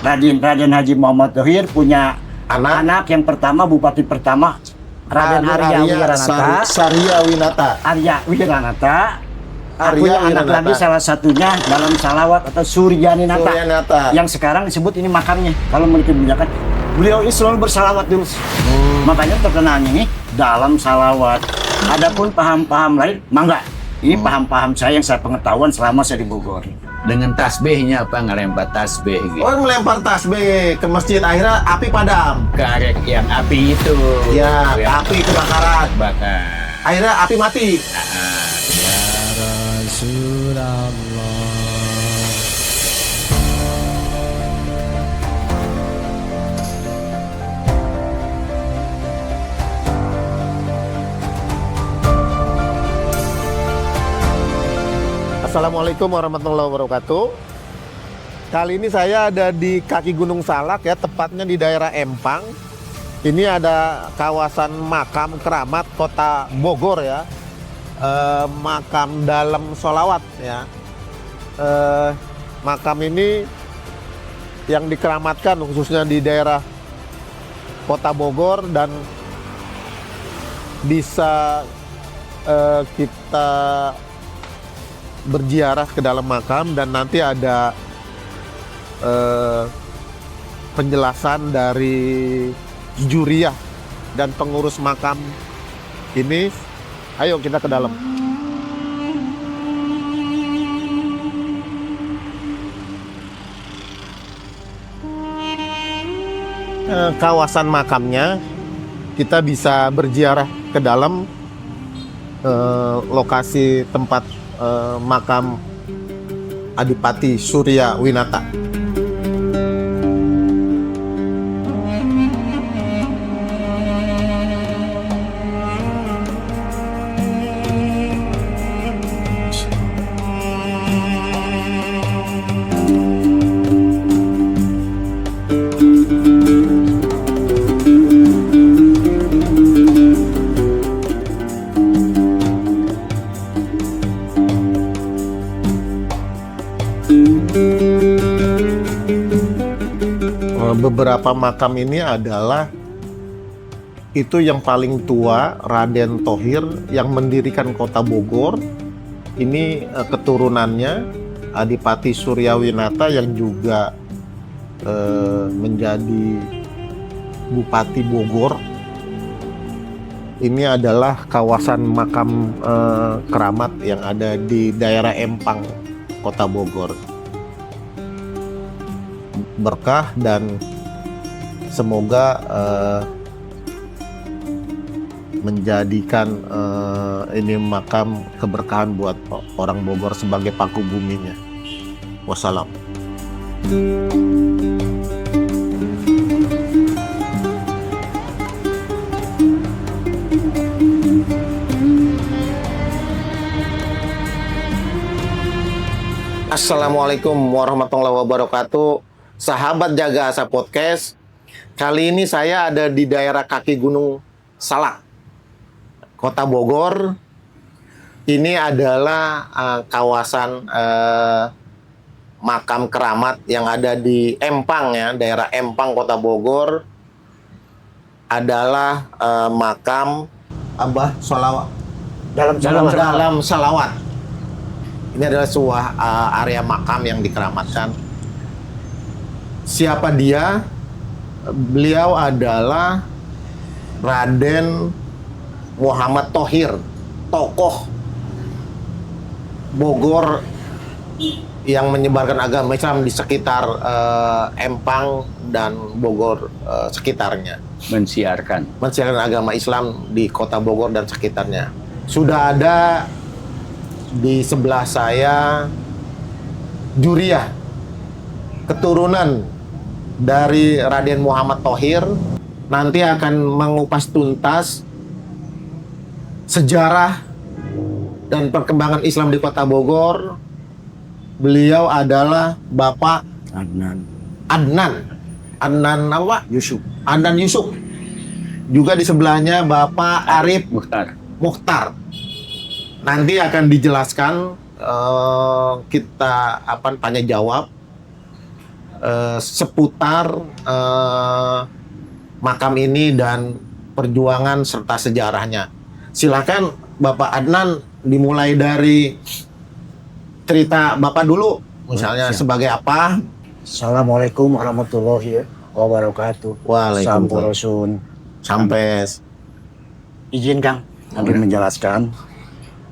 Raden Haji Muhammad Thohir punya anak yang pertama, bupati pertama Raden Arya Wiranata. Arya Wiranata. Punya anak lagi salah satunya dalam salawat atau Suryaninata. Yang sekarang disebut ini makamnya. Kalau menurut kebijakan, beliau ini selalu bersalawat terus. Makanya terkenalnya ini dalam salawat. Adapun paham-paham lain, mangga. Ini paham-paham saya yang saya pengetahuan selama saya di Bogor. Dengan tasbihnya apa, ngelempar tasbih gitu. Oh, melempar tasbih ke masjid, akhirnya api padam. Karek yang api itu. Ya, yang api kebakaran. bakar. Akhirnya api mati. Ya Rasulullah. Assalamualaikum warahmatullahi wabarakatuh. Kali ini saya ada di kaki Gunung Salak ya, tepatnya di daerah Empang. Ini ada kawasan makam keramat Kota Bogor ya, makam dalam sholawat ya. Makam ini yang dikeramatkan khususnya di daerah Kota Bogor dan bisa kita berziarah ke dalam makam dan nanti ada penjelasan dari juriah dan pengurus makam ini. Ayo kita ke dalam. Kawasan makamnya kita bisa berziarah ke dalam lokasi tempat makam Adipati Surya Winata. Beberapa makam ini adalah itu yang paling tua, Raden Thohir yang mendirikan Kota Bogor. Ini keturunannya Adipati Suryawinata yang juga menjadi Bupati Bogor. Ini adalah kawasan makam keramat yang ada di daerah Empang, Kota Bogor. Berkah dan semoga menjadikan ini makam keberkahan buat orang Bogor sebagai paku buminya. Wassalam. Assalamualaikum warahmatullahi wabarakatuh. Sahabat Jaga Asa Podcast, kali ini saya ada di daerah kaki Gunung Salak, Kota Bogor. Ini adalah kawasan makam keramat yang ada di Empang ya, daerah Empang, Kota Bogor. Adalah makam Abah Sholawat. Dalam salawat. Ini adalah sebuah area makam yang dikeramatkan. Siapa dia? Beliau adalah Raden Muhammad Thohir, tokoh Bogor yang menyebarkan agama Islam di sekitar Empang dan Bogor sekitarnya. Mensiarkan agama Islam di Kota Bogor dan sekitarnya. Sudah ada di sebelah saya juriah keturunan dari Raden Muhammad Thohir, nanti akan mengupas tuntas sejarah dan perkembangan Islam di Kota Bogor. Beliau adalah Bapak Adnan Yusuf. Juga di sebelahnya Bapak Arif Mukhtar. Nanti akan dijelaskan, kita tanya jawab seputar makam ini dan perjuangan serta sejarahnya. Silakan Bapak Adnan dimulai dari cerita Bapak dulu, misalnya sebagai apa? Assalamualaikum warahmatullahi wabarakatuh. Waalaikumsalam. Sampurasun. Sampai Izin Kang, kami menjelaskan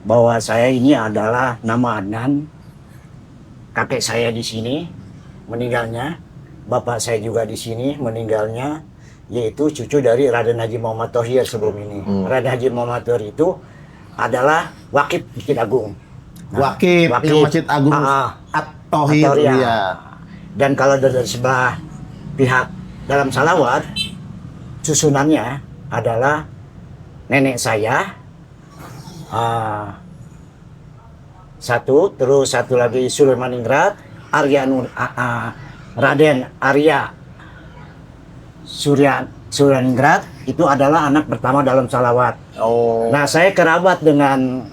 bahwa saya ini adalah nama Adnan. Kakek saya di sini meninggalnya, bapak saya juga di sini meninggalnya, yaitu cucu dari Raden Haji Muhammad Thohir sebelum ini. Raden Haji Muhammad Thohir itu adalah wakif Masjid Agung. Wakif yang Masjid Agung At-Thohir. At-Thohir, Ya. Dan kalau dari sebelah pihak dalam salawat, susunannya adalah nenek saya, terus satu lagi Sulaimaningrat, Raden Arya Suryaningrat, itu adalah anak pertama dalam salawat. Oh. Nah, saya kerabat dengan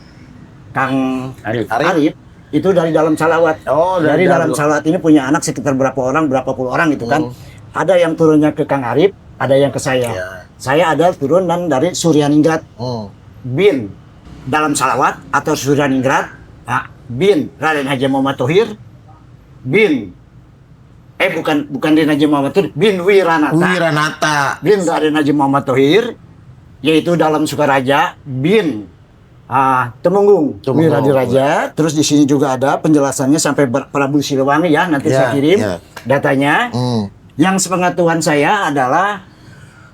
Kang Arif. itu dari dalam salawat. Oh, dari dalam salawat ini punya anak sekitar berapa puluh orang gitu kan. Ada yang turunnya ke Kang Arif, ada yang ke saya. Ya. Saya ada turunan dari Suryaningrat bin dalam salawat atau Suryaningrat bin Raden Haji Muhammad Thohir bin bukan Raden Haji Muhammad Thohir, bin Wiranata bin Raden Haji Muhammad Thohir, yaitu dalam Sukaraja bin Temenggung Wiradiraja. Terus di sini juga ada penjelasannya sampai Prabu Siliwangi ya, nanti saya kirim datanya. Yang sepengetahuan saya adalah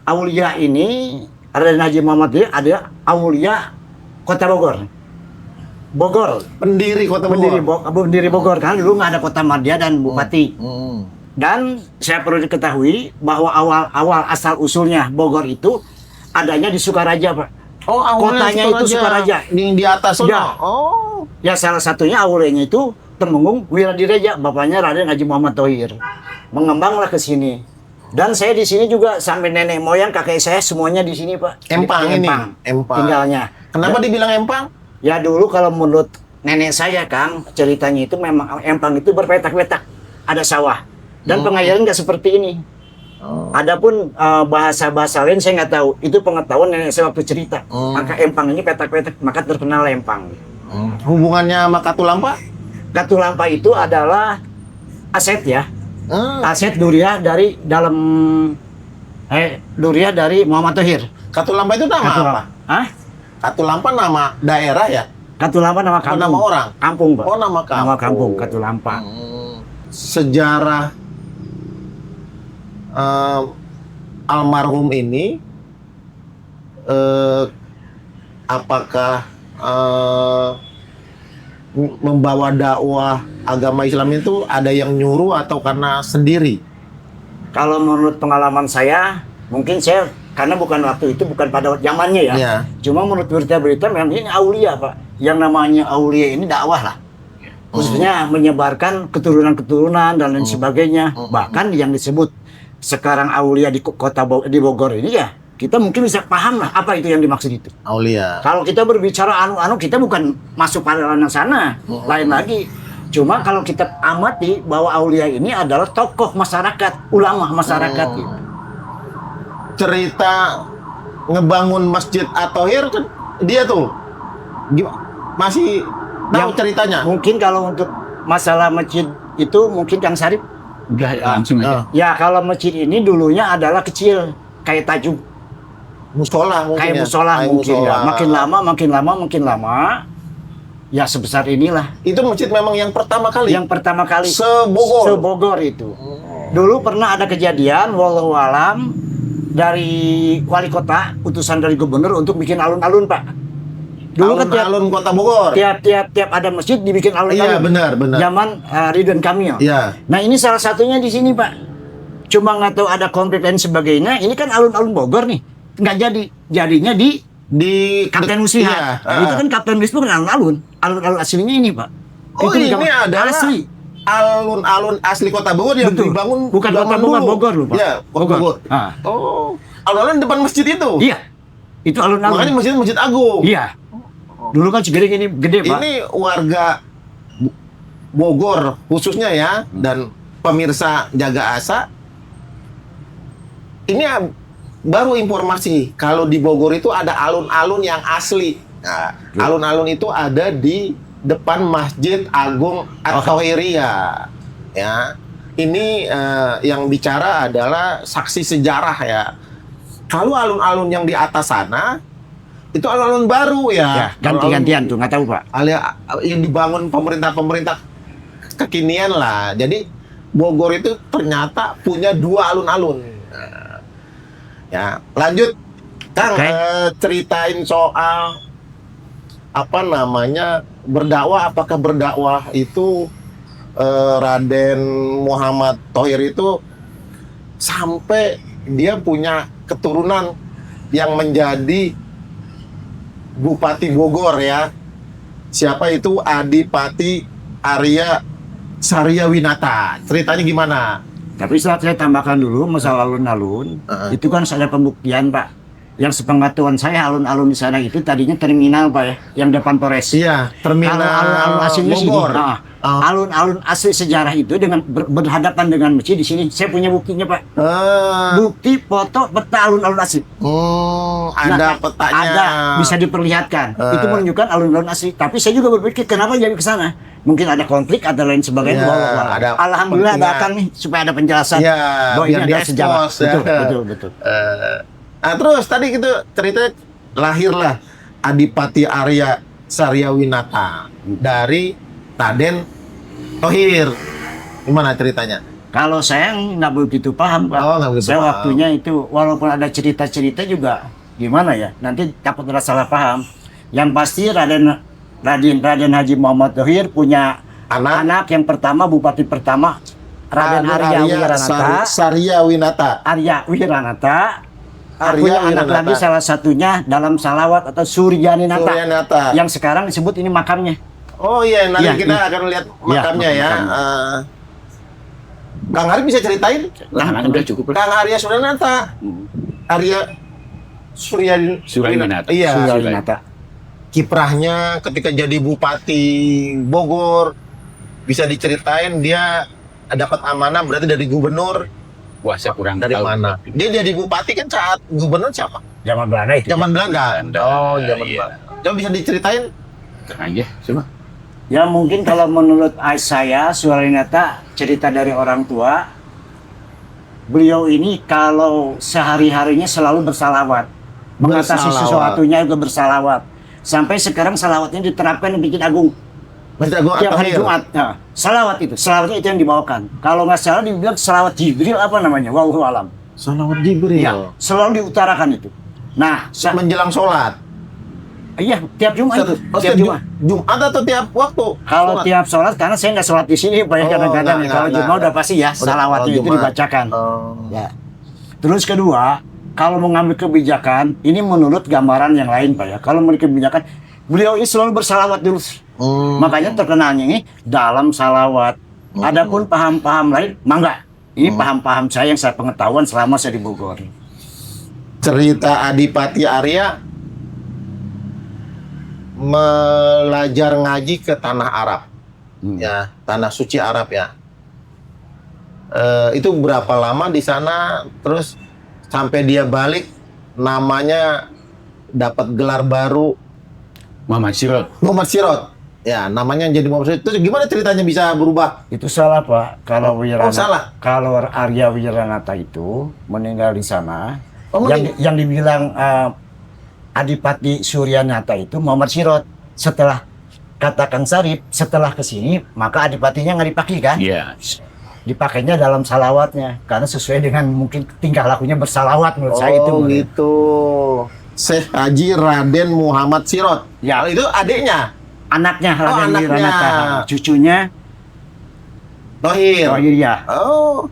aulia ini, Raden Haji Muhammad Thohir ada aulia Kota Bogor. Pendiri Kota Bogor. Pendiri Bogor, kan dulu nggak ada kota madya dan bupati. Dan saya perlu diketahui bahwa awal asal usulnya Bogor itu adanya di Sukaraja, Pak. Oh, kotanya itu Sukaraja. Di atas sana. Ya. Oh. Ya, salah satunya aulanya itu Temenggung Wiradiraja, bapaknya Raden Haji Muhammad Thohir. Mengembanglah ke sini. Dan saya di sini juga sampai nenek moyang kakek saya semuanya di sini, Pak. Empang ini. Tinggalnya. Kenapa dibilang Empang? Ya dulu kalau menurut nenek saya, Kang, ceritanya itu memang Empang itu berpetak-petak, ada sawah. Dan pengairan nggak seperti ini. Adapun bahasa-bahasa lain saya nggak tahu. Itu pengetahuan nenek saya waktu cerita. Maka Empang ini petak-petak, maka terkenal Empang. Hubungannya sama Katulampa? Katulampa itu adalah aset ya. Aset Duriah dari dalam Duriah dari Muhammad Thohir. Katulampa itu nama apa? Hah? Katulampa nama daerah ya? Katulampa nama kampung. Nama orang? Kampung, Pak. Oh, nama kampung. Nama kampung Katulampa. Sejarah almarhum ini apakah membawa dakwah agama Islam itu ada yang nyuruh atau karena sendiri? Kalau menurut pengalaman saya, mungkin saya karena bukan waktu itu, bukan pada zamannya ya. Ya. Cuma menurut berita-berita memang ini aulia, Pak. Yang namanya aulia ini dakwah lah. Khususnya menyebarkan keturunan-keturunan dan lain sebagainya. Bahkan yang disebut sekarang aulia di kota di Bogor ini ya, kita mungkin bisa paham lah apa itu yang dimaksud itu. Aulia. Kalau kita berbicara anu-anu, kita bukan masuk pada ranah sana, lain lagi. Cuma kalau kita amati bahwa aulia ini adalah tokoh masyarakat, ulama masyarakat gitu. Cerita ngebangun Masjid At-Thohir kan dia tuh masih tahu ceritanya. Mungkin kalau untuk masalah masjid itu mungkin Kang Sarip. Udah langsung aja. Ya kalau masjid ini dulunya adalah kecil kayak tajuk. Musola mungkin Kayak ya? musola Kayak mungkin musola. ya. Makin lama ya sebesar inilah. Itu masjid memang yang pertama kali. Yang pertama kali Sebogor itu. Dulu pernah ada kejadian wallahu alam dari wali kota, utusan dari gubernur untuk bikin alun-alun, Pak. Dulu kan alun Kota Bogor. tiap ada masjid dibikin alun-alun. Iya, benar. Zaman Ridwan Kamil. Iya. Nah, ini salah satunya di sini, Pak. Cuma nggak tahu ada konflik dan sebagainya. Ini kan alun-alun Bogor nih. Nggak jadi. Jadinya di Kapten Musihat. Iya. Itu kan Kapten Wisnu kan alun-alun. Alun-alun aslinya ini, Pak. Oh, Itu ini adalah asli. Alun-alun asli Kota Bogor yang Betul. dibangun Bukan zaman Kota dulu. Bogor loh, Pak. Iya, Bogor. Ah. Oh, alun-alun depan masjid itu. Iya. Itu alun-alun. Makanya masjid Agung. Iya. Dulu kan segede ini gede, Pak. Ini warga Bogor khususnya ya, dan pemirsa Jaga Asa, ini baru informasi kalau di Bogor itu ada alun-alun yang asli. Nah, alun-alun itu ada di depan Masjid Agung At-Tahiriyah. Ya, ini yang bicara adalah saksi sejarah ya. Kalau alun-alun yang di atas sana itu alun-alun baru ya. Ganti-gantian tuh, nggak tahu Pak. Yang dibangun pemerintah kekinian lah. Jadi Bogor itu ternyata punya 2 alun-alun. Ya, lanjut Kang, ceritain soal apa namanya berdakwah. Apakah berdakwah itu Raden Muhammad Thohir itu sampai dia punya keturunan yang menjadi Bupati Bogor ya? Siapa itu? Adipati Arya Saryawinata. Ceritanya gimana? Tapi setelah saya tambahkan dulu masalah alun-alun, itu kan ada pembuktian Pak. Yang sepengetahuan saya alun-alun di sana itu tadinya terminal Pak ya, yang depan Polres. Iya, terminal alun-alun aslinya sini. Bogor. Alun-alun asli sejarah itu dengan berhadapan dengan masjid di sini. Saya punya buktinya Pak. Bukti foto peta alun-alun asli. Ada petanya. Ada, bisa diperlihatkan. Itu menunjukkan alun-alun asli. Tapi saya juga berpikir kenapa jadi ke sana? Mungkin ada konflik atau lain sebagainya. Alhamdulillah ada Kang nih supaya ada penjelasan bahwa ini adalah sejarah. Betul. Nah, terus tadi gitu ceritanya lahirlah Adipati Arya Saryawinata dari Raden Thohir. Gimana ceritanya? Kalau saya nggak begitu paham Pak. Nggak begitu Saya paham. waktunya itu walaupun ada cerita-cerita juga gimana ya? Nanti takut ada salah paham. Yang pasti Raden Haji Muhammad Thohir punya anak yang pertama, bupati pertama Raden Arya Wiranata. Saryawinata. Arya Wiranata. Arya Punya anak Wiranata. lagi salah satunya dalam salawat atau Suryaninata. Suryanata. Yang sekarang disebut ini makamnya. Oh iya, nanti Iya, kita iya. akan lihat makamnya ya. Kang Ari bisa ceritain? Nah, udah cukup lah. Kang Arya Suryanata. Arya Suryanata. Iya. Suryaninata. Kiprahnya ketika jadi Bupati Bogor, bisa diceritain dia dapat amanah berarti dari gubernur. Wah, saya kurang Dari tahu. mana? Dia jadi bupati kan saat gubernur siapa? Zaman Belanda itu. Zaman Belanda. Belanda. Oh, zaman Iya. Belanda. Coba bisa diceritain? Aja, coba. Ya mungkin kalau menurut saya Suryaninata cerita dari orang tua, beliau ini kalau sehari-harinya selalu bersalawat, mengatasi Bersalawat. sesuatunya juga bersalawat. Sampai sekarang salawatnya diterapkan di Masjid Agung Masjid Agung tiap hari At-Tahir. Jumat. Nah, salawatnya itu yang dibawakan. Kalau nggak salah dibilang salawat Jibril apa namanya? Wallahu alam. Salawat Jibril. Ya, selalu diutarakan itu. Nah, Menjelang sholat. iya tiap Jumat itu. Oh, Tiap Jumat. Jumat atau tiap waktu? Kalau Sholat? tiap sholat, karena saya nggak sholat di sini, banyak Oh, kadang-kadang ya. nggak, Kalau nggak. Jumat udah pasti ya, Udah, salawatnya kalau itu Jumat. dibacakan. Oh. Ya. Terus kedua, kalau mengambil kebijakan, ini menurut gambaran yang lain Pak ya. Kalau mengambil kebijakan, beliau ini selalu bersalawat dulu. Makanya terkenalnya ini dalam salawat. Adapun paham-paham lain, mangga. Ini paham-paham saya yang saya pengetahuan selama saya di Bogor. Cerita Adipati Arya belajar ngaji ke tanah Arab, ya tanah suci Arab ya. Itu berapa lama di sana? Terus sampai dia balik, namanya dapat gelar baru Muhammad Sirot. Muhammad Sirot. Ya, namanya jadi Muhammad Sirot. Terus gimana ceritanya bisa berubah? Itu salah Pak. Kalau Wiranata, salah. Kalau Arya Wiranata itu meninggal di sana, Oh, yang dibilang Adipati Suryanata itu Muhammad Sirot. Setelah kata Kang Sarip, setelah kesini maka adipatinya nggak dipakai kan? Iya. Dipakainya dalam salawatnya karena sesuai dengan mungkin tingkah lakunya bersalawat menurut saya itu. gitu. Syekh Haji Raden Muhammad Sirot. Ya. Itu adiknya. Anaknya Raden anaknya. Wiranata, cucunya Thohir. Thohir ya. Oh.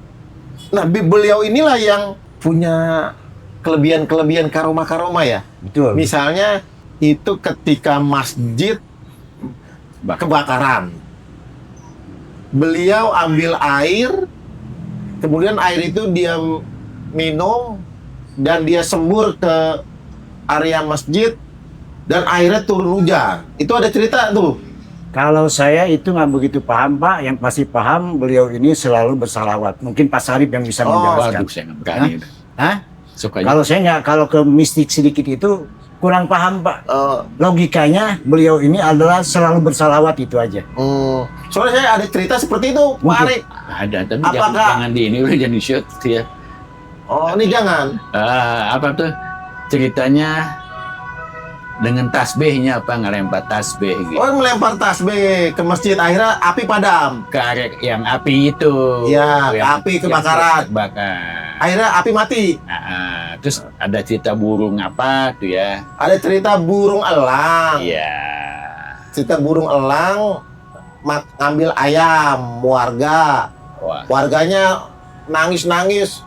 Nah, beliau inilah yang punya kelebihan-kelebihan karomah-karomah ya. Betul. Misalnya itu ketika masjid kebakaran. Beliau ambil air, kemudian air itu dia minum dan dia sembur ke area masjid dan airnya turun hujan. Itu ada cerita tuh. Kalau saya itu nggak begitu paham Pak, yang pasti paham beliau ini selalu bersalawat. Mungkin Pak Sarip yang bisa menjelaskan. Waduh, saya nggak berani. Hah? Sukanya. Kalau saya nggak, kalau ke mistik sedikit itu kurang paham Pak. Logikanya beliau ini adalah selalu bersalawat itu aja. Soalnya saya ada cerita seperti itu, Pak Mungkin. Ari. Ada, tapi Apakah- jangan di ini udah jadi shoot ya. Oh, ini jangan. Apa tuh ceritanya dengan tasbihnya apa ngelempar tasbih gitu. Oh, melempar tasbih ke masjid, akhirnya api padam. Ke arek yang api itu. Iya, Yang- api kebakaran. yang kebakar. Akhirnya api mati. Terus ada cerita burung apa tuh ya? Ada cerita burung elang. Iya. Cerita burung elang ngambil ayam warga. Wah. Warganya nangis-nangis.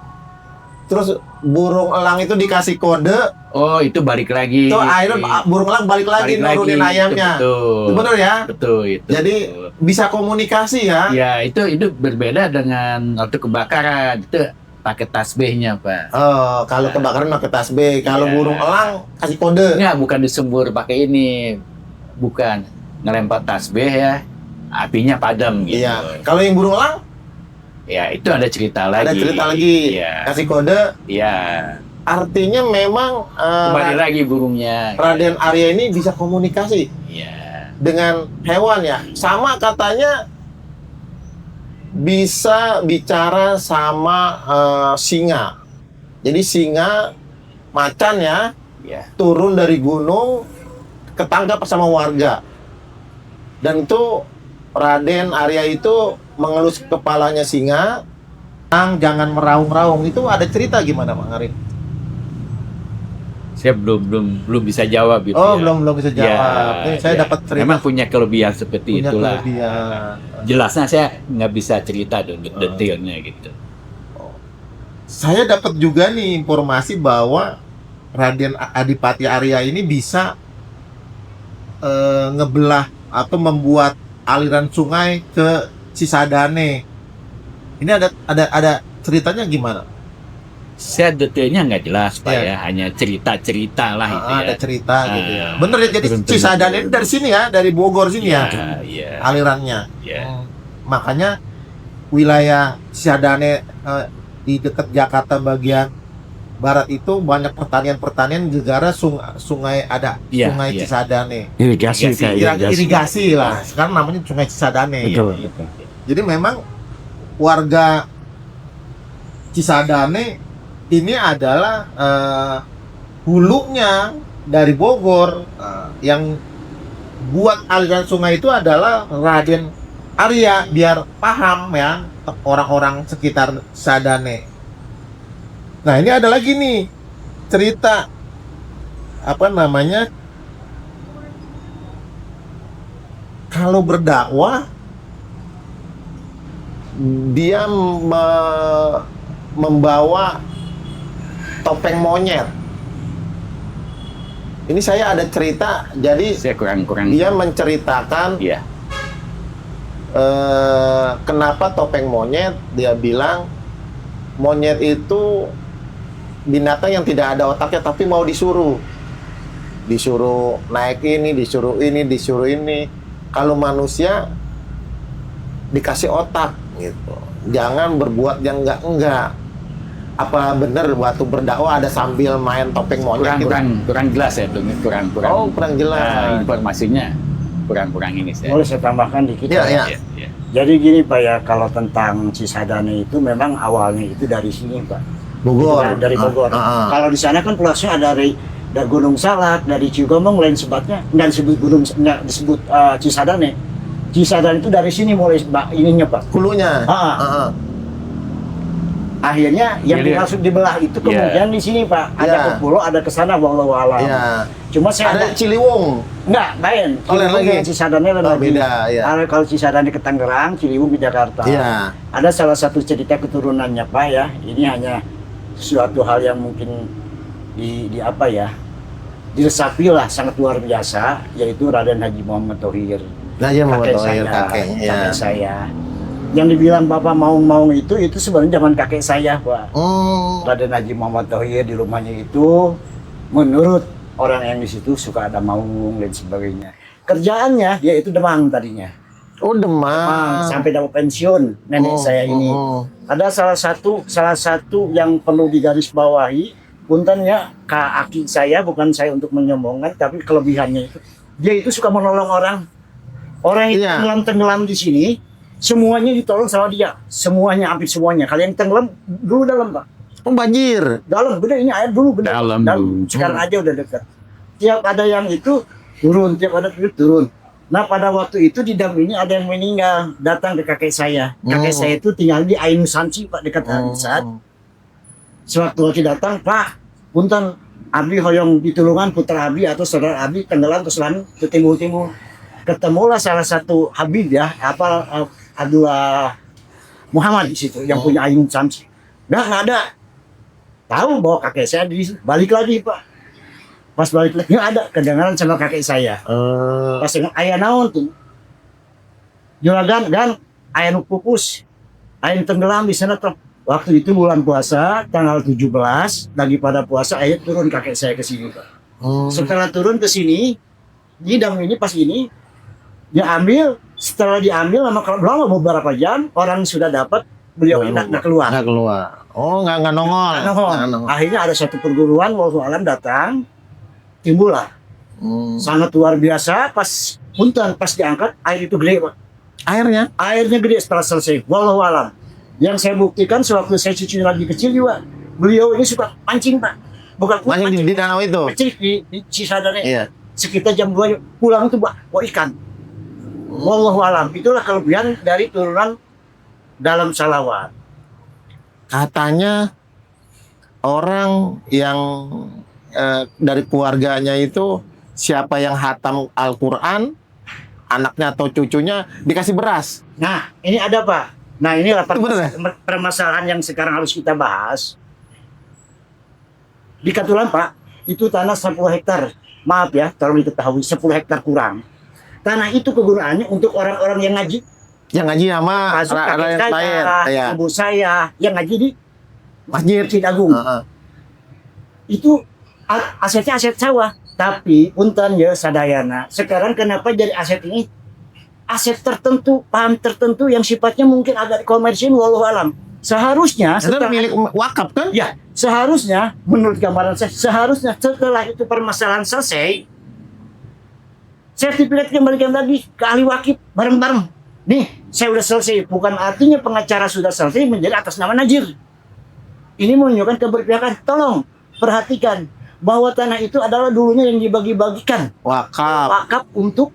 Terus burung elang itu dikasih kode. Oh, itu balik lagi. Itu akhirnya burung elang balik lagi nurunin ayamnya. Betul. Itu betul ya? Betul itu. Jadi bisa komunikasi ya. ya itu berbeda dengan waktu kebakaran. Itu pakai tasbihnya, Pak. Oh, kalau kebakaran pakai tasbih, kalau Iya. burung elang kasih kode. Enggak, bukan disembur pakai ini. Bukan ngelempar tasbih ya. Apinya padam gitu. Iya. Kalau yang burung elang Ya, itu ada cerita lagi. ada cerita lagi. Iya. Kasih kode. Iya. Artinya memang Kembali lagi burungnya. Raden Arya ini bisa komunikasi Iya. dengan hewan ya. Sama katanya bisa bicara sama singa. Jadi singa macan ya Iya. turun dari gunung ketangkap sama warga. Dan itu Raden Arya itu mengelus kepalanya singa. Jangan meraung-raung. Itu ada cerita gimana Bang Arif? Saya belum bisa jawab gitu. Oh, ya. belum bisa jawab. Ya, Saya ya. dapat cerita. Memang punya kelebihan seperti Punya itulah. kelebihan. Jelasnya saya nggak bisa cerita detailnya gitu. Saya dapat juga nih informasi bahwa Raden Adipati Arya ini bisa ngebelah atau membuat aliran sungai ke Cisadane. Ini ada ceritanya gimana? Saya detailnya nggak jelas Pak Iya. ya, hanya cerita-cerita lah itu ya. Ada cerita gitu ya. Ah, Bener ya, jadi turun-turun. Cisadane ini dari sini ya, dari Bogor sini ya, Iya. alirannya. Iya. Makanya wilayah Cisadane di dekat Jakarta bagian barat itu banyak pertanian gara sungai ada Iya, sungai iya. Cisadane. Irigasi Irigasi. kayak Irigasi lah. Sekarang namanya sungai Cisadane. Betul. Iya. Jadi memang warga Cisadane ini adalah hulunya dari Bogor. Yang buat aliran sungai itu adalah Raden Arya, biar paham ya orang-orang sekitar Sadane. Nah, ini ada lagi nih cerita apa namanya, kalau berdakwah dia membawa topeng monyet. Ini saya ada cerita, jadi Saya kurang. dia menceritakan Iya. kenapa topeng monyet. Dia bilang monyet itu binatang yang tidak ada otaknya tapi mau disuruh naik ini, disuruh ini. Kalau manusia dikasih otak gitu, jangan berbuat yang enggak. Apa benar waktu berdakwah ada sambil main topeng monyet gitu? Kurang jelas ya tuh, kurang. Oh, kurang jelas. Informasinya kurang ini saya. Boleh saya tambahkan dikit? Iya, Pak? iya. Iya. Jadi gini Pak ya, kalau tentang Cisadane itu memang awalnya itu dari sini Pak. Bogor. Dari Bogor. Kalau di sana kan pulasnya ada dari Gunung Salak, dari Cigomong, lain sebagainya. Nggak disebut nggak disebut Cisadane. Cisadane itu dari sini mulai ininya Pak. Hulunya. Akhirnya yang Jadi- dimaksud dibelah itu kemudian di sini Pak. Ada Iya. ke pulau, ada ke sana, wallahu a'lam. Iya. Cuma saya Ada Ciliwung. enggak, lain. Oh, lain Ciliwung lagi. dengan Cisadane lain Oh, lagi. beda, iya. Kalau Cisadane ke Tangerang, Ciliwung ke Jakarta. Iya. Ada salah satu cerita keturunannya Pak ya. Ini hanya suatu hal yang mungkin di apa ya, diresapi lah, sangat luar biasa, yaitu Raden Haji Muhammad Thohir, Nah, ya mau kakek kakek. saya. Yang dibilang Bapak Maung-Maung itu sebenarnya zaman kakek saya Pak. Raden Haji Muhammad Thohir di rumahnya itu, menurut orang yang di situ suka ada maung dan sebagainya. Kerjaannya dia itu demang tadinya. Oh, Demang. Sampai dapat pensiun nenek saya ini. Ada salah satu yang perlu digarisbawahi, punten ya, kaki saya, bukan saya untuk menyombongkan, tapi kelebihannya itu dia itu suka menolong orang. Orang itu tenggelam di sini, semuanya ditolong sama dia. Semuanya, hampir semuanya. Kalian tenggelam dulu dalam, Pak. Oh, banjir. Dalam, bener ini air dulu bener. Dalam dulu. Sekarang aja udah dekat. Tiap ada yang itu turun, tiap ada itu turun. Nah, pada waktu itu di dam ini ada yang meninggal, datang ke kakek saya. Kakek saya itu tinggal di Ainu Sanci, Pak, dekat Anisat. Sewaktu datang, Pak, punten abdi hoyong ditulungan putra abdi atau saudara abdi tenggelam terus lalu ke timur-timur. Ketemulah salah satu habib ya, Abdullah Muhammad di situ yang punya Ainu Sanci. Nggak ada. Tahu bahwa kakek saya di situ. Balik lagi, Pak. Pas balik lagi ada kedengaran sama kakek saya. Pas dengan ayah naon tuh. Juragan dan ayah nu pupus. Ayah tenggelam di sana tuh. Waktu itu bulan puasa tanggal 17 lagi pada puasa ayah turun kakek saya ke sini, Pak. Setelah turun ke sini di dam ini pas ini dia ambil, setelah diambil lama beberapa jam orang sudah dapat beliau nggak keluar. Nggak keluar. Oh, nggak nongol. Akhirnya ada satu perguruan wallahu alam datang, timbullah. Sangat luar biasa pas diangkat air itu gede, Pak. Airnya gede setelah selesai. Wallahu alam. Yang saya buktikan sewaktu saya cucu lagi kecil juga, beliau ini suka mancing, Pak. Bukan mancing di danau itu. Kecil di Cisadane. Iya. Sekitar jam 2 pulang itu bawa ikan. Wallahu alam. Itulah kelebihan dari turunan dalam salawat. Katanya orang yang dari keluarganya itu siapa yang hatam Al-Quran, anaknya atau cucunya dikasih beras. Nah, ini ada, Pak. Nah, inilah permasalahan yang sekarang harus kita bahas. Di Katulan, Pak, itu tanah 10 hektar. Maaf ya, tolong diketahui 10 hektar kurang. Tanah itu kegunaannya untuk orang-orang yang ngaji. Yang ngaji sama rakyat lain, ibu saya yang ngaji di Masjid Cidagung. Itu asetnya aset sawah, tapi punten ya sadayana. Sekarang kenapa jadi aset ini? Aset tertentu, paham tertentu yang sifatnya mungkin agak komersial walau alam. Seharusnya setelah milik wakaf kan? Ya, seharusnya menurut gambaran saya, seharusnya setelah itu permasalahan selesai, sertifikat kembalikan lagi ke ahli wakif bareng-bareng. Nih, saya udah selesai. Bukan artinya pengacara sudah selesai menjadi atas nama Najir. Ini menunjukkan keberpihakan. Tolong perhatikan bahwa tanah itu adalah dulunya yang dibagi-bagikan. Wakaf untuk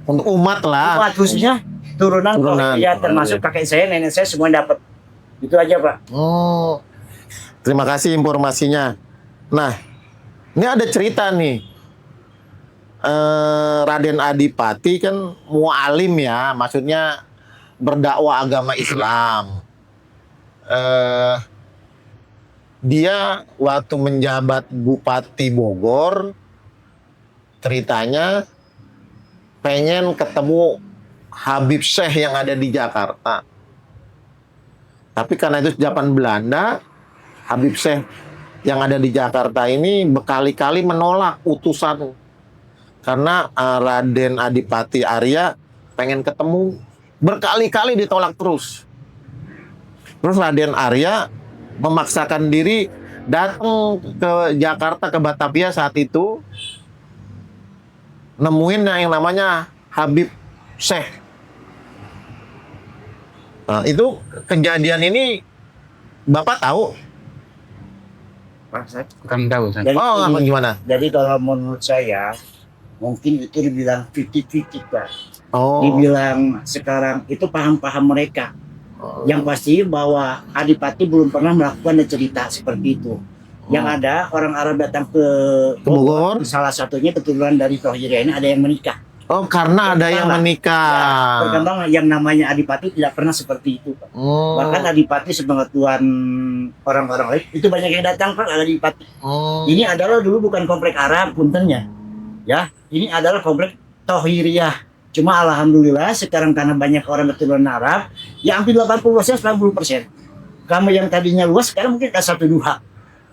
umat lah. Umat khususnya turunan. Ya, termasuk kakek saya, nenek saya semua dapat. Itu aja, Pak. Terima kasih informasinya. Nah, ini ada cerita nih. Raden Adipati kan mualim ya, maksudnya berdakwah agama Islam. Dia waktu menjabat Bupati Bogor, ceritanya pengen ketemu Habib Syekh yang ada di Jakarta. Tapi karena itu zaman Belanda, Habib Syekh yang ada di Jakarta ini berkali-kali menolak utusan. Karena Raden Adipati Arya pengen ketemu, berkali-kali ditolak terus. Terus Raden Arya memaksakan diri datang ke Jakarta, ke Batavia saat itu, nemuin yang namanya Habib Syekh. Nah, itu kejadian ini Bapak tahu? Saya Kurang tahu. Gimana? Jadi kalau menurut saya, mungkin itu dibilang 50-50, Pak. Oh. Dibilang sekarang itu paham-paham mereka. Yang pasti bahwa Adipati belum pernah melakukan cerita seperti itu. Yang ada orang Arab datang ke Bogor. Salah satunya keturunan dari Tohiriyah ini ada yang menikah. Oh, karena ada yang menikah. Ya, berkembang yang namanya Adipati tidak pernah seperti itu, Pak. Bahkan Adipati sepengetahuan orang-orang lain itu banyak yang datang, Pak, Adipati. Ini adalah dulu bukan komplek Arab puntennya. Ya, ini adalah komplek Tohiriyah. Cuma alhamdulillah sekarang karena banyak orang keturunan Arab, ya hampir 80%, 90%. Kamu yang tadinya luas sekarang mungkin ada 1-2.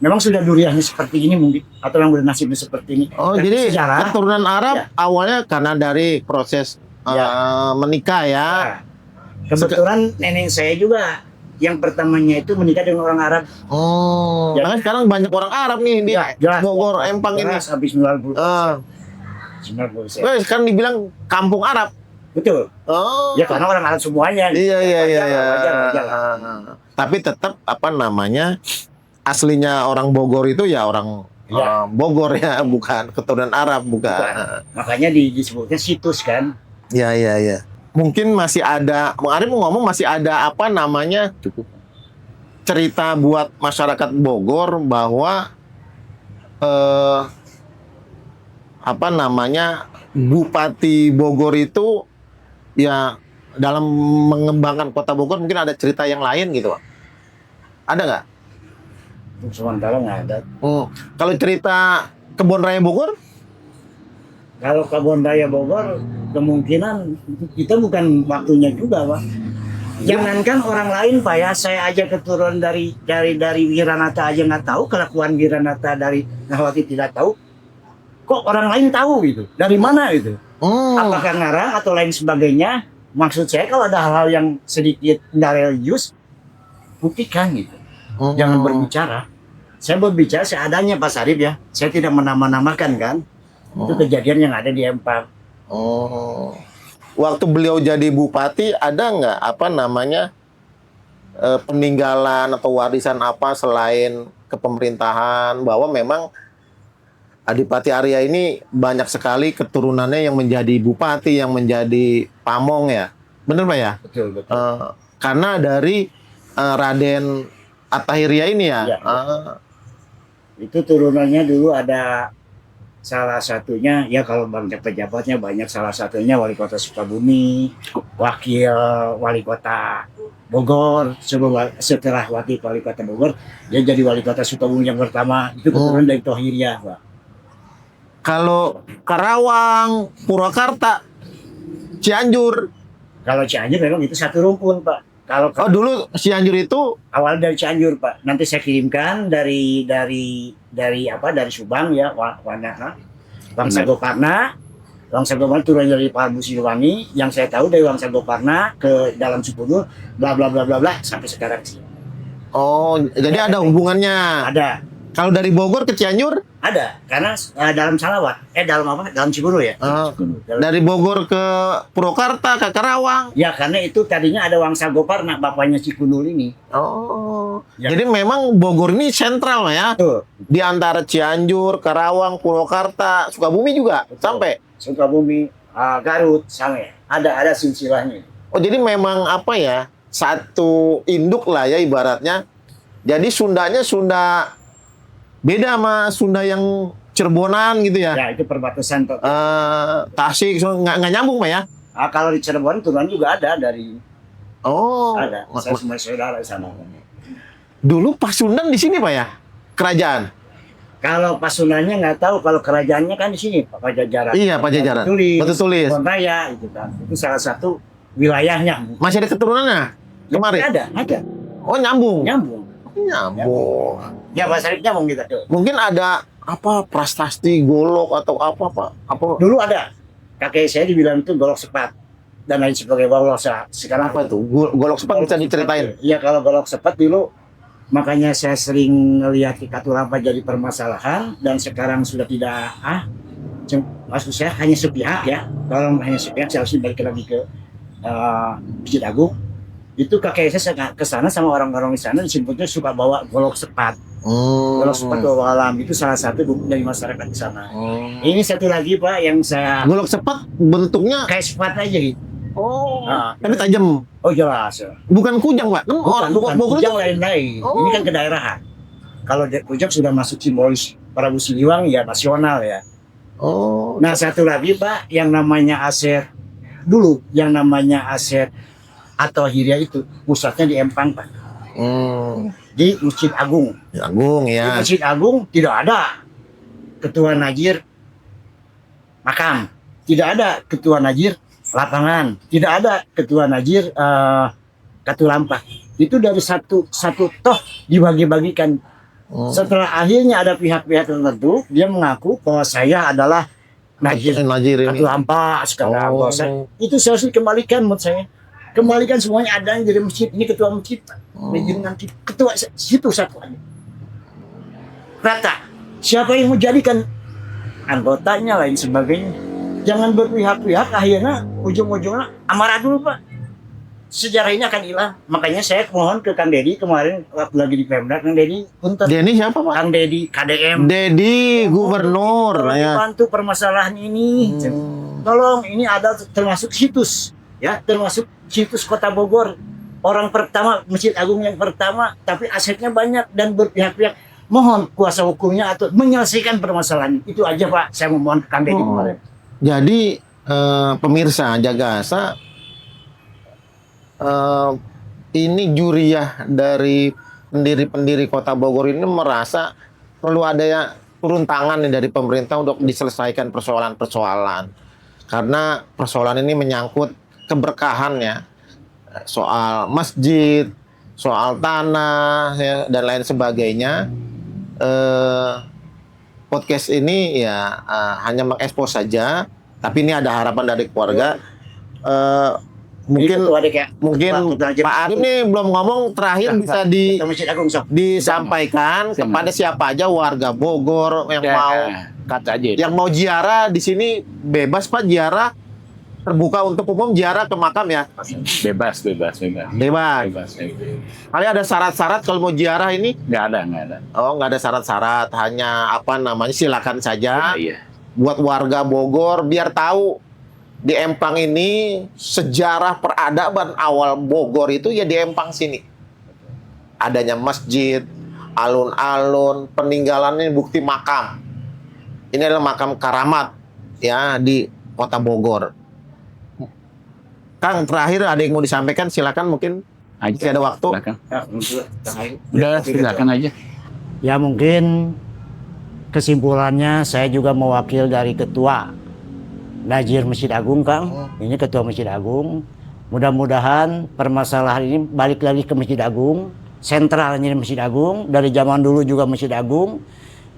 memang sudah duriannya seperti ini mungkin, atau yang bernasibnya seperti ini. Oh, Tapi jadi sejarah, keturunan Arab Ya. awalnya karena dari proses menikah ya. ya, kebetulan nenek saya juga yang pertamanya itu menikah dengan orang Arab. Oh, Ya. makanya sekarang banyak orang Arab nih di Ya, jelas. Bogor, Empang ini. Jelas, habis 90. Ah. 90%. Sekarang dibilang kampung Arab. Betul. Oh. Ya karena orang Arab semuanya. Iya iya iya. Wajar, iya. wajar, wajar. Tapi tetap apa namanya aslinya orang Bogor itu ya orang Ya. Bogor ya, bukan keturunan Arab, bukan. Bukan. Makanya disebutnya situs kan. Iya iya iya. Mungkin masih ada, Bang Arif mau ngomong masih ada apa namanya cerita buat masyarakat Bogor bahwa apa namanya Bupati Bogor itu ya dalam mengembangkan kota Bogor mungkin ada cerita yang lain gitu, Pak. Ada nggak? Untuk sementara nggak ada. Kalau cerita Kebon Raya Bogor? Kalau Kebon Raya Bogor, kemungkinan kita bukan waktunya juga, Pak. Jangankan orang lain, Pak ya, saya aja keturunan dari Wiranata aja nggak tahu, kelakuan Wiranata dari Nahwati tidak tahu. Kok orang lain tahu gitu? Dari mana itu? Apakah ngarang atau lain sebagainya? Maksud saya kalau ada hal-hal yang sedikit nggak religius, buktikan gitu. Jangan berbicara. Saya berbicara seadanya Pak Sarip ya. Saya tidak menama-namakan kan. Itu kejadian yang ada di Empang. Waktu beliau jadi bupati ada nggak apa namanya peninggalan atau warisan apa selain kepemerintahan bahwa memang Adipati Arya ini banyak sekali keturunannya yang menjadi bupati, yang menjadi pamong ya, bener Pak ya? Betul betul. Karena dari Raden Attahiria ini ya. Ya, itu turunannya dulu ada salah satunya ya kalau pejabatnya banyak, salah satunya wali kota Sukabumi, wakil wali kota Bogor, setelah wali kota Bogor dia jadi wali kota Sukabumi yang pertama, itu keturunan dari Tohiria, Pak. Kalau Karawang, Purwakarta, Cianjur. Kalau Cianjur memang itu satu rumpun, Pak. Kalau dulu Cianjur itu awal dari Cianjur, Pak. Nanti saya kirimkan dari Subang ya, Wangsa Goparna. Wangsa Goparna turun dari Prabu Siliwangi. Yang saya tahu dari Wangsa Goparna ke dalam Supunur, bla bla bla bla bla sampai sekarang sih. Oh, jadi ada hubungannya. Ada. Kalau dari Bogor ke Cianjur? Ada, karena dalam Salawat. Dalam Cipunur ya. Dari Bogor ke Purwakarta, ke Karawang. Ya, karena itu tadinya ada Wangsa Goparna, bapaknya Cikunul ini. Oh. Ya. Jadi memang Bogor ini sentral ya. Tuh. Di antara Cianjur, Karawang, Purwakarta, Sukabumi juga. Betul. Sampai Sukabumi, Garut, sampai. Ada silsilahnya. Oh, jadi memang apa ya? Satu induk lah ya ibaratnya. Jadi Sundanya Sunda beda sama Sunda yang Cirebonan gitu ya. Ya, itu perbatasan. Tasik nggak nyambung Pak ya? Kalau di Cirebon turunan juga ada dari. Oh. Ada. Saya semua saudara di sana. Dulu Pasundan di sini Pak ya? Kerajaan. Kalau Pasundannya nggak tahu, kalau kerajaannya kan di sini Pak Pajajaran. Iya, Pajajaran. Batu Tulis. Kebon Raya itu kan. Itu salah satu wilayahnya. Masih ada keturunannya? Kemarin? Ada. Oh, nyambung. Nyambung. Ya Pak Sarip nyambung kita tuh. Mungkin ada apa prasasti golok atau apa Pak? Apa Dulu ada. Kakek saya dibilang itu golok sepat dan lain sebagainya. Sekarang apa itu? Golok sepat bisa diceritain? Iya, kalau golok sepat dulu makanya saya sering ngelihat di Katulampa jadi permasalahan dan sekarang sudah tidak maksud saya hanya sepihak ya. Kalau hanya sepihak saya harus balik lagi ke Masjid Agung. Itu kakek saya ke sana sama orang-orang di sana disebutnya suka bawa golok sepat. Golok sepat bawa alam itu salah satu dari masyarakat di sana. Ini satu lagi Pak yang saya golok sepat bentuknya kayak sepat aja gitu. Tapi tajam. Oh jelas. Bukan kujang Pak. Kan Bukan Bogor kujang lain-lain. Ini kan kedaerahan. Kalau kujang sudah masuk simbolis Prabu Siliwangi ya nasional ya. Nah satu lagi Pak yang namanya aset dulu, yang namanya aset atau Hiria itu pusatnya di Empang Pak. Di Masjid Agung. Agung ya. Di Masjid Agung tidak ada ketua najir makam, tidak ada ketua najir lapangan, tidak ada ketua najir Katulampa. Itu dari satu toh dibagi-bagikan. Setelah akhirnya ada pihak-pihak tertentu, dia mengaku bahwa saya adalah Najir ini. Ketua Ampa sekarang. Oh. Itu saya harus dikembalikan menurut saya. Kembalikan semuanya ada yang jadi masjid. Ini ketua masjid. Najir nanti ketua situ satu aja. Rata. Siapa yang mau jadikan anggotanya lain sebagainya. Jangan berpihak-pihak, akhirnya ujung-ujungnya amarah dulu Pak. Sejarah ini akan hilang. Makanya saya mohon ke Kang Dedi kemarin waktu lagi di Pemda, Kang Dedi Punten. Denny siapa Pak? Kang Dedi KDM. Dedi gubernur Tolong ya. dibantu permasalahan ini. Tolong, ini ada termasuk situs ya, termasuk situs Kota Bogor. Orang pertama, Masjid Agung yang pertama, tapi asetnya banyak dan berpihak-pihak. Mohon kuasa hukumnya atau menyelesaikan permasalahan itu aja Pak. Saya memohon ke Kang Dedi kemarin. Jadi pemirsa Jagasa, ini juriah dari pendiri-pendiri Kota Bogor ini merasa perlu ada ya turun tangan nih dari pemerintah untuk diselesaikan persoalan-persoalan. Karena persoalan ini menyangkut keberkahan ya, soal masjid, soal tanah ya, dan lain sebagainya. Podcast ini ya hanya mengekspos saja, tapi ini ada harapan dari keluarga. Mungkin Pak Arif nih belum ngomong, terakhir bisa disampaikan kepada siapa aja warga Bogor yang mau ziarah di sini. Bebas Pak, ziarah terbuka untuk umum, ziarah ke makam ya. Bebas. Kali ada syarat-syarat kalau mau ziarah ini? Nggak ada. Oh, nggak ada syarat-syarat, hanya silakan saja. Iya. Buat warga Bogor biar tahu di Empang ini sejarah peradaban awal Bogor itu ya di Empang sini. Adanya masjid, alun-alun, peninggalannya bukti makam. Ini adalah makam karamat ya di Kota Bogor. Kang, terakhir ada yang mau disampaikan, silakan mungkin. Masih ada waktu. Silakan. Udah, silakan aja. Ya mungkin kesimpulannya saya juga mewakil dari Ketua Najir Masjid Agung, Kang. Ini Ketua Masjid Agung. Mudah-mudahan permasalahan ini balik lagi ke Masjid Agung. Sentralnya Masjid Agung. Dari zaman dulu juga Masjid Agung.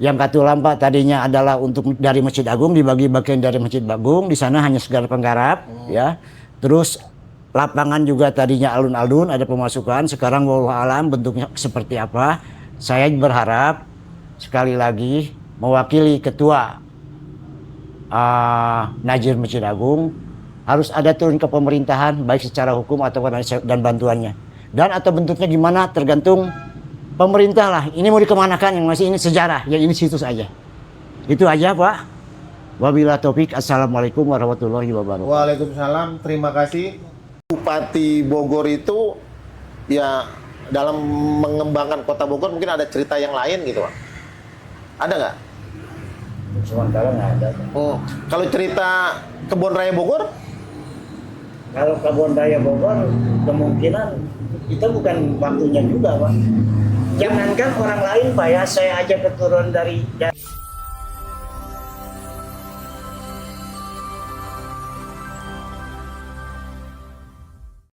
Yang Katulampa tadinya adalah untuk dari Masjid Agung, dibagi bagian dari Masjid Agung. Di sana hanya sekedar penggarap, ya. Terus lapangan juga tadinya alun-alun, ada pemasukan. Sekarang wallahu alam bentuknya seperti apa. Saya berharap sekali lagi mewakili Ketua Najir Masjid Agung, harus ada turun ke pemerintahan baik secara hukum atau dan bantuannya, dan atau bentuknya gimana tergantung pemerintah lah. Ini mau dikemanakan, yang masih ini sejarah, yang ini situs aja. Itu aja Pak. Wabillahi taufik. Assalamualaikum warahmatullahi wabarakatuh. Waalaikumsalam, terima kasih. Bupati Bogor itu ya dalam mengembangkan Kota Bogor mungkin ada cerita yang lain gitu Pak. Ada nggak? Sementara nggak ada. Kalau cerita Kebun Raya Bogor? Kalau Kebun Raya Bogor kemungkinan itu bukan waktunya juga Pak. Jangankan orang lain Pak ya, saya aja keturunan dari